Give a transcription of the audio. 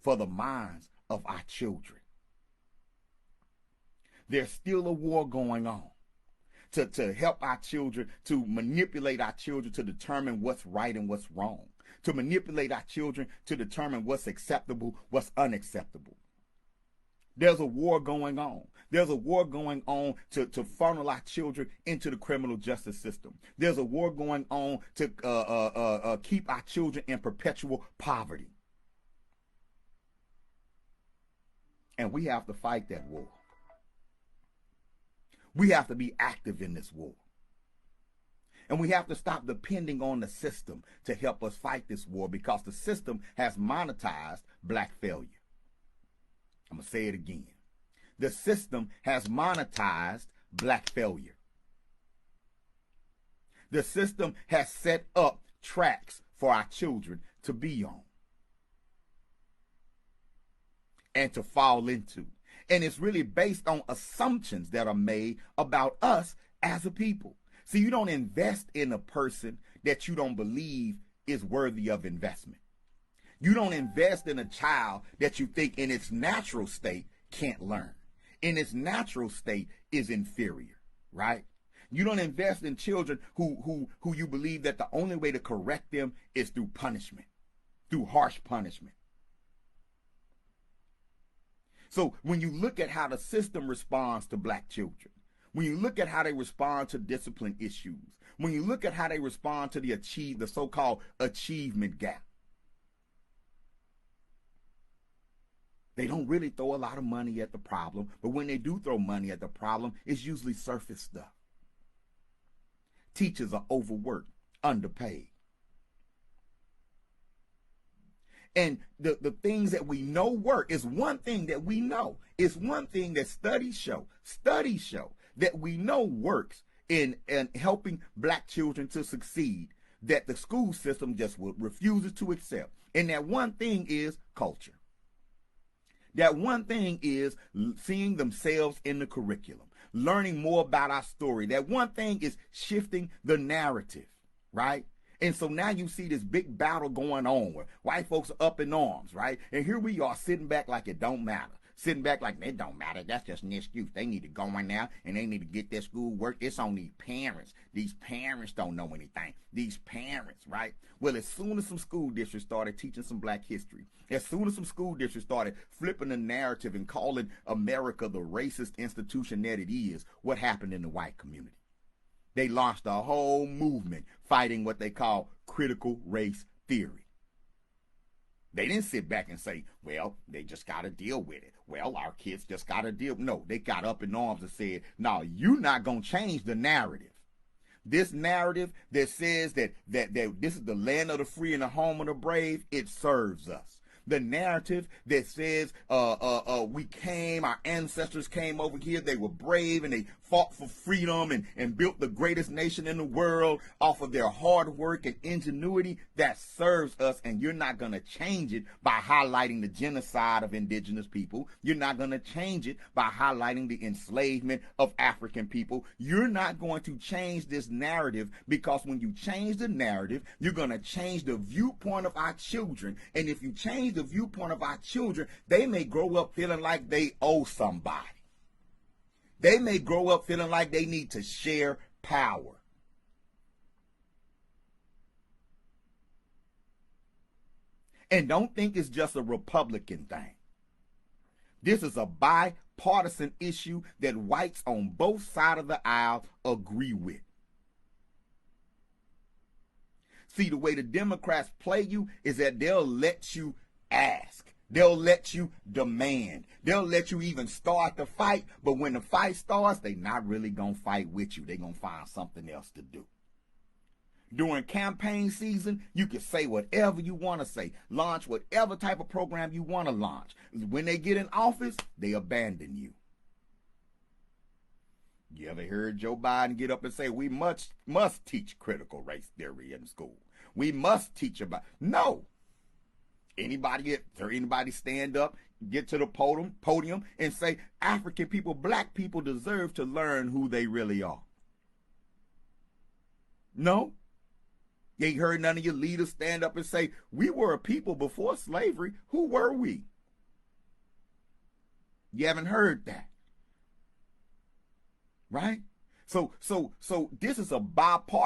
for the minds of our children. There's still a war going on to help our children, to manipulate our children to determine what's right and what's wrong, to manipulate our children to determine what's acceptable, what's unacceptable. There's a war going on. There's a war going on to funnel our children into the criminal justice system. There's a war going on to keep our children in perpetual poverty. And we have to fight that war. We have to be active in this war. And we have to stop depending on the system to help us fight this war, because the system has monetized black failure. I'm going to say it again. The system has monetized black failure. The system has set up tracks for our children to be on and to fall into. And it's really based on assumptions that are made about us as a people. See, you don't invest in a person that you don't believe is worthy of investment. You don't invest in a child that you think in its natural state can't learn. In its natural state is inferior, right? You don't invest in children who you believe that the only way to correct them is through punishment, through harsh punishment. So when you look at how the system responds to black children, when you look at how they respond to discipline issues, when you look at how they respond to the so-called achievement gap, they don't really throw a lot of money at the problem, but when they do throw money at the problem, it's usually surface stuff. Teachers are overworked, underpaid. And the things that we know work is one thing that we know. It's one thing that studies show that we know works in helping black children to succeed, that the school system just refuses to accept. And that one thing is culture. That one thing is seeing themselves in the curriculum, learning more about our story. That one thing is shifting the narrative, right? And so now you see this big battle going on where white folks are up in arms, right? And here we are sitting back like it don't matter. Sitting back like it don't matter. That's just an excuse. They need to go in now and they need to get their school work. It's on these parents. These parents don't know anything. These parents, right? Well, as soon as some school districts started teaching some black history, as soon as some school districts started flipping the narrative and calling America the racist institution that it is, what happened in the white community? They launched a whole movement fighting what they call critical race theory. They didn't sit back and say, well, they just got to deal with it. Well, our kids just got to deal. No, they got up in arms and said, no, you're not going to change the narrative. This narrative that says that this is the land of the free and the home of the brave, it serves us. The narrative that says our ancestors came over here, they were brave and they fought for freedom and built the greatest nation in the world off of their hard work and ingenuity, that serves us, and you're not going to change it by highlighting the genocide of indigenous people. You're not going to change it by highlighting the enslavement of African people. You're not going to change this narrative, because when you change the narrative, you're going to change the viewpoint of our children. And if you change the viewpoint of our children, they may grow up feeling like they owe somebody. They may grow up feeling like they need to share power. And don't think it's just a Republican thing. This is a bipartisan issue that whites on both sides of the aisle agree with. See, the way the Democrats play you is that they'll let you ask. They'll let you demand. They'll let you even start the fight. But when the fight starts, they're not really going to fight with you. They're going to find something else to do. During campaign season, you can say whatever you want to say. Launch whatever type of program you want to launch. When they get in office, they abandon you. You ever heard Joe Biden get up and say, we must teach critical race theory in school? We must teach about... No. Anybody stand up, get to the podium and say, African people, black people deserve to learn who they really are? No. You ain't heard none of your leaders stand up and say, we were a people before slavery. Who were we? You haven't heard that, right? So this is a bipartisan